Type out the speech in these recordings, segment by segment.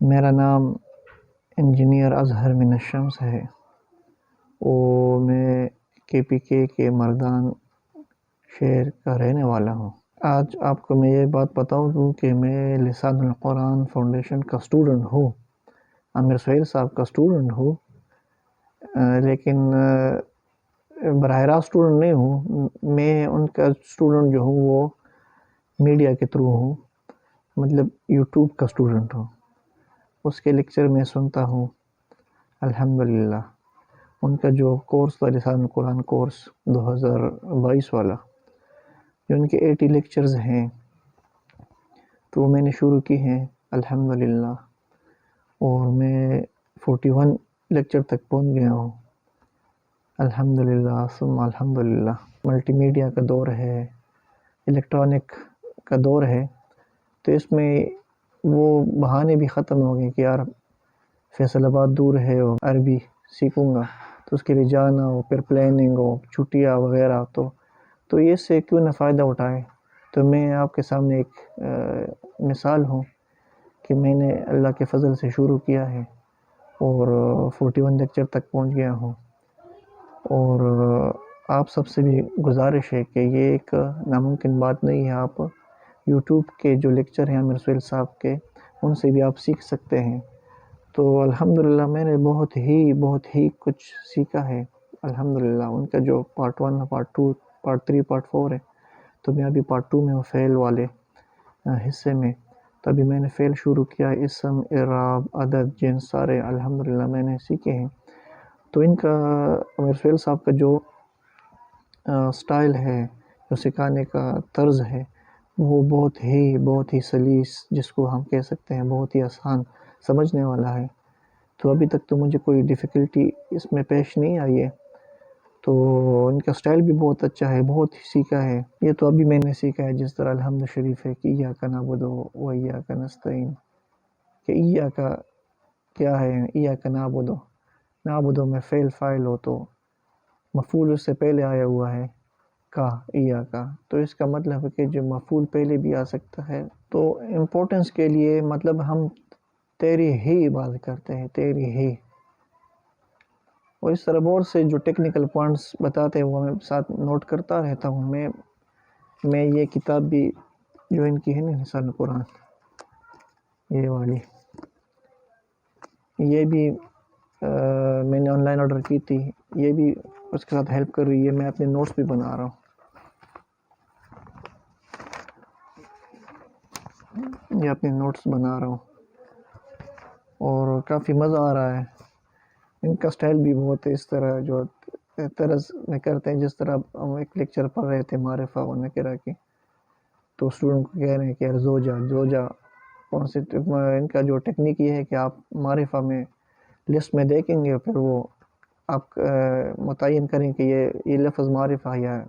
میرا نام انجینئر اظہر من الشمس ہے اور میں KPK کے مردان شہر کا رہنے والا ہوں۔ آج آپ کو میں یہ بات بتاؤں دوں کہ میں لسان القرآن فاؤنڈیشن کا اسٹوڈنٹ ہوں، عامر سہیل صاحب کا اسٹوڈنٹ ہوں، لیکن براہ راست اسٹوڈنٹ نہیں ہوں، میں ان کا اسٹوڈنٹ جو ہوں وہ میڈیا کے تھرو ہوں، مطلب یوٹیوب کا اسٹوڈنٹ ہوں۔ اس کے لیکچر میں سنتا ہوں الحمدللہ۔ ان کا جو کورس تھا لسان القرآن کورس 2022 والا، جو ان کے 80 لیکچرز ہیں، تو میں نے شروع کی ہیں الحمدللہ، اور میں 41 لیکچر تک پہنچ گیا ہوں الحمدللہ ثم الحمدللہ۔ ملٹی میڈیا کا دور ہے، الیکٹرانک کا دور ہے، تو اس میں وہ بہانے بھی ختم ہو گئے کہ یار فیصل آباد دور ہے اور عربی سیکھوں گا تو اس کے لیے جانا ہو، پھر پلاننگ ہو، چھٹیاں وغیرہ، تو یہ سے کیوں نہ فائدہ اٹھائے۔ تو میں آپ کے سامنے ایک مثال ہوں کہ میں نے اللہ کے فضل سے شروع کیا ہے اور 41 لیکچر تک پہنچ گیا ہوں، اور آپ سب سے بھی گزارش ہے کہ یہ ایک ناممکن بات نہیں ہے۔ آپ یوٹیوب کے جو لیکچر ہیں عامر سہیل صاحب کے، ان سے بھی آپ سیکھ سکتے ہیں۔ تو الحمدللہ میں نے بہت ہی کچھ سیکھا ہے الحمدللہ۔ ان کا جو پارٹ 1 پارٹ 2 پارٹ 3 پارٹ 4 ہے، تو میں ابھی پارٹ 2 میں ہوں، فعل والے حصے میں۔ تبھی میں نے فعل شروع کیا، اسم، اعراب، عدد، جنس سارے الحمدللہ میں نے سیکھے ہیں۔ تو ان کا عامر سہیل صاحب کا جو سٹائل ہے، جو سکھانے کا طرز ہے، وہ بہت ہی سلیس، جس کو ہم کہہ سکتے ہیں بہت ہی آسان سمجھنے والا ہے۔ تو ابھی تک تو مجھے کوئی ڈیفیکلٹی اس میں پیش نہیں آئی ہے۔ تو ان کا سٹائل بھی بہت اچھا ہے، بہت ہی سیکھا ہے۔ یہ تو ابھی میں نے سیکھا ہے، جس طرح الحمد شریف ہے کہ ایاک نعبد و ایاک نستعین، کہ ایاک کیا ہے، ایاک نعبد، نعبد میں فعل فاعل ہو تو مفعول اس سے پہلے آیا ہوا ہے کا ایاک، تو اس کا مطلب ہے کہ جو مفعول پہلے بھی آ سکتا ہے۔ تو امپورٹنس کے لیے مطلب ہم تیری ہی عبادت کرتے ہیں، تیری ہی، اور اس طرح بہت سے جو ٹیکنیکل پوائنٹس بتاتے ہیں وہ میں ساتھ نوٹ کرتا رہتا ہوں۔ میں یہ کتاب بھی جو ان کی ہے نا لسان القرآن، یہ والی، یہ بھی میں نے آن لائن آرڈر کی تھی، یہ بھی اس کے ساتھ ہیلپ کر رہی ہے۔ میں اپنے نوٹس بھی بنا رہا ہوں، یہ اپنے نوٹس بنا رہا ہوں، اور کافی مزہ آ رہا ہے۔ ان کا سٹائل بھی بہت ہے، اس طرح جو طرز میں کرتے ہیں، جس طرح ہم ایک لیکچر پڑھ رہے تھے معرفہ و نکرہ کی، تو اسٹوڈنٹ کو کہہ رہے ہیں کہ یار زوجہ کون سے، ان کا جو ٹیکنیک یہ ہے کہ آپ معرفہ میں لسٹ میں دیکھیں گے، پھر وہ آپ متعین کریں کہ یہ لفظ معرفہ یا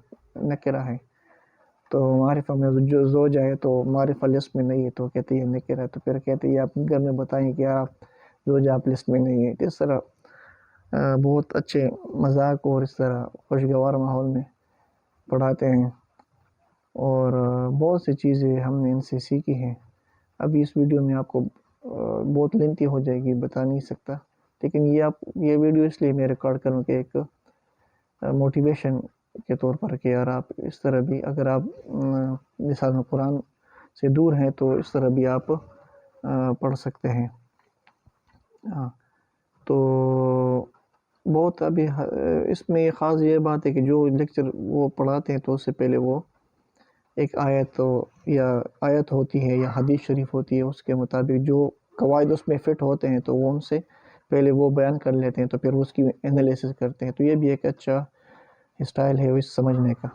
نکرہ ہے۔ تو معرفہ میں جو زوجہ ہے تو معرفہ لسٹ میں نہیں ہے، تو کہتے ہیں یہ نکرہ ہے، تو پھر کہتے ہیں آپ گھر میں بتائیں کہ آپ زوجہ آپ لسٹ میں نہیں ہے۔ اس طرح بہت اچھے مذاق اور اس طرح خوشگوار ماحول میں پڑھاتے ہیں، اور بہت سی چیزیں ہم نے ان سے سیکھی ہیں۔ ابھی اس ویڈیو میں آپ کو بہت لینتھی ہو جائے گی، بتا نہیں سکتا، لیکن یہ ویڈیو اس لیے میں ریکارڈ کروں کہ ایک موٹیویشن کے طور پر کہ یار آپ اس طرح بھی، اگر آپ لسان القرآن سے دور ہیں تو اس طرح بھی آپ پڑھ سکتے ہیں۔ تو بہت ابھی اس میں خاص یہ بات ہے کہ جو لیکچر وہ پڑھاتے ہیں تو اس سے پہلے وہ ایک آیت ہوتی ہے یا حدیث شریف ہوتی ہے، اس کے مطابق جو قواعد اس میں فٹ ہوتے ہیں تو وہ ان سے پہلے وہ بیان کر لیتے ہیں، تو پھر اس کی انالیسس کرتے ہیں۔ تو یہ بھی ایک اچھا اسٹائل ہے اس سمجھنے کا۔